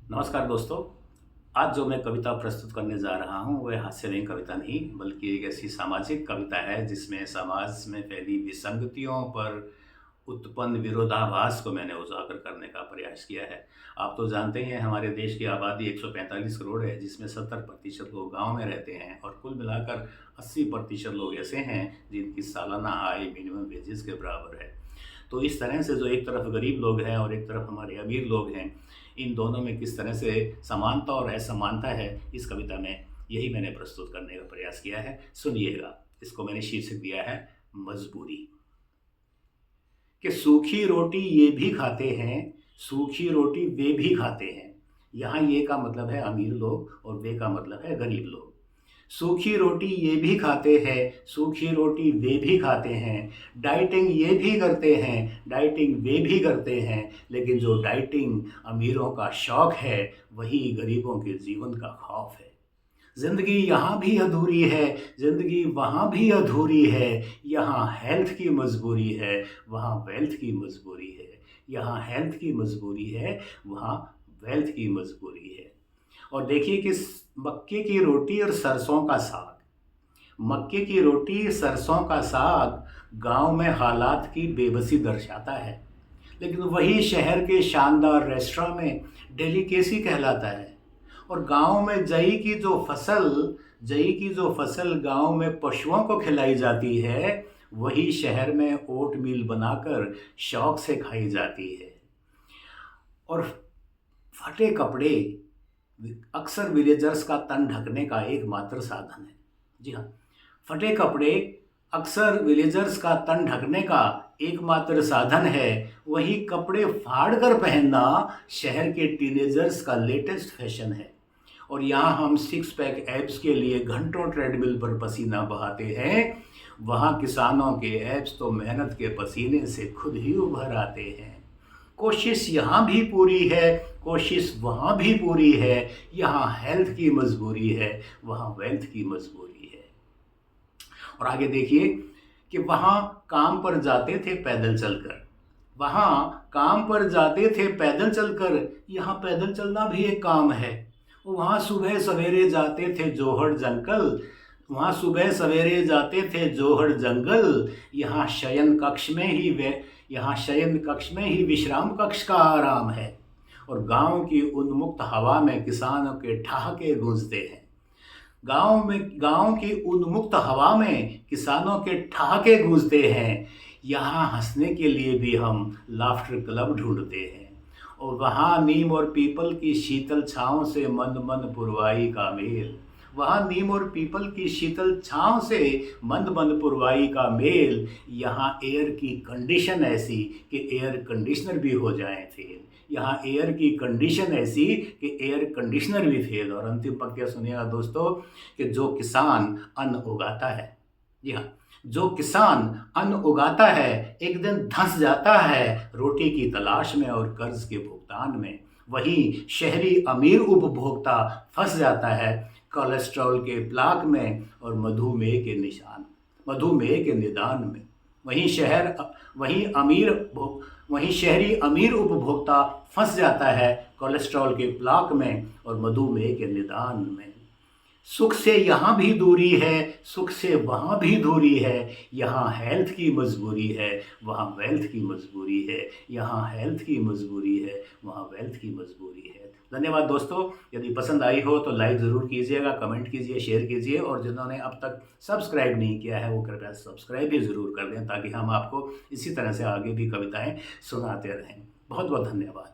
नमस्कार दोस्तों। आज जो मैं कविता प्रस्तुत करने जा रहा हूँ वह हास्यरहित कविता नहीं बल्कि एक ऐसी सामाजिक कविता है जिसमें समाज में फैली विसंगतियों पर उत्पन्न विरोधाभास को मैंने उजागर करने का प्रयास किया है। आप तो जानते ही हैं हमारे देश की आबादी 145 करोड़ है, जिसमें 70% लोग गांव में रहते हैं और कुल मिलाकर 80% लोग ऐसे हैं जिनकी सालाना आय मिनिमम वेजेस के बराबर है। तो इस तरह से जो एक तरफ गरीब लोग हैं और एक तरफ हमारे अमीर लोग हैं, इन दोनों में किस तरह से समानता और असमानता है, इस कविता में यही मैंने प्रस्तुत करने का प्रयास किया है। सुनिएगा। इसको मैंने शीर्षक दिया है मजबूरी। कि सूखी रोटी ये भी खाते हैं, सूखी रोटी वे भी खाते हैं। यहाँ ये का मतलब है अमीर लोग और वे का मतलब है गरीब लोग। सूखी रोटी ये भी खाते हैं, सूखी रोटी वे भी खाते हैं। डाइटिंग ये भी करते हैं, डाइटिंग वे भी करते हैं। लेकिन जो डाइटिंग अमीरों का शौक है, वही गरीबों के जीवन का खौफ है। ज़िंदगी यहाँ भी अधूरी है, ज़िंदगी वहाँ भी अधूरी है। यहाँ हेल्थ की मजबूरी है, वहाँ वेल्थ की मजबूरी है। यहाँ हेल्थ की मजबूरी है, वहाँ वेल्थ की मजबूरी है। और देखिए कि मक्के की रोटी और सरसों का साग, मक्के की रोटी सरसों का साग गांव में हालात की बेबसी दर्शाता है। लेकिन वही शहर के शानदार रेस्टोरेंट में डेलिकेसी कहलाता है। और गांव में जई की जो फसल गांव में पशुओं को खिलाई जाती है, वही शहर में ओट मील बनाकर शौक से खाई जाती है। और फटे कपड़े अक्सर विलेजर्स का तन ढकने का एकमात्र साधन है। जी हाँ, फटे कपड़े अक्सर विलेजर्स का तन ढकने का एकमात्र साधन है। वही कपड़े फाड़ कर पहनना शहर के टीनेजर्स का लेटेस्ट फैशन है। और यहाँ हम सिक्स पैक एब्स के लिए घंटों ट्रेडमिल पर पसीना बहाते हैं, वहाँ किसानों के एब्स तो मेहनत के पसीने से खुद ही उभर आते हैं। कोशिश यहाँ भी पूरी है, कोशिश वहाँ भी पूरी है। यहाँ हेल्थ की मजबूरी है, वहाँ वेल्थ की मजबूरी है। और आगे देखिए कि वहाँ काम पर जाते थे पैदल चलकर, वहाँ काम पर जाते थे पैदल चलकर। यहाँ पैदल चलना भी एक काम है। वहाँ सुबह सवेरे जाते थे जोहड़ जंगल, वहाँ सुबह सवेरे जाते थे जोहड़ जंगल। यहाँ शयन कक्ष में ही विश्राम कक्ष का आराम है। और गांव की उन्मुक्त हवा में किसानों के ठहाके गूंजते हैं। गांव की उन्मुक्त हवा में किसानों के ठहाके गूंजते हैं। यहाँ हंसने के लिए भी हम लाफ्टर क्लब ढूंढते हैं। और वहाँ नीम और पीपल की शीतल छाँव से मंद मंद पुरवाई का मेल, वहाँ नीम और पीपल की शीतल छाँव से मंद मंद पुरवाई का मेल। यहाँ एयर की कंडीशन ऐसी कि एयर कंडीशनर भी हो जाए फेल, यहाँ एयर की कंडीशन ऐसी कि एयर कंडीशनर भी फेल। और अंतिम पंक्तियाँ सुनिएगा दोस्तों कि जो किसान अन्न उगाता है, जी हाँ, जो किसान अन्न उगाता है एक दिन धंस जाता है रोटी की तलाश में और कर्ज के भुगतान में। वहीं शहरी अमीर उपभोक्ता फंस जाता है कोलेस्ट्रॉल के प्लाक में और मधुमेह के निदान में। वहीं शहरी अमीर उपभोक्ता फंस जाता है कोलेस्ट्रॉल के प्लाक में और मधुमेह के निदान में। सुख से यहाँ भी दूरी है, सुख से वहाँ भी दूरी है। यहाँ हेल्थ की मजबूरी है, वहाँ वेल्थ की मजबूरी है। यहाँ हेल्थ की मजबूरी है, वहाँ वेल्थ की मजबूरी है। धन्यवाद दोस्तों। यदि पसंद आई हो तो लाइक ज़रूर कीजिएगा, कमेंट कीजिए, शेयर कीजिए। और जिन्होंने अब तक सब्सक्राइब नहीं किया है वो कृपया सब्सक्राइब भी ज़रूर कर दें, ताकि हम आपको इसी तरह से आगे भी कविताएँ सुनाते रहें। बहुत बहुत धन्यवाद।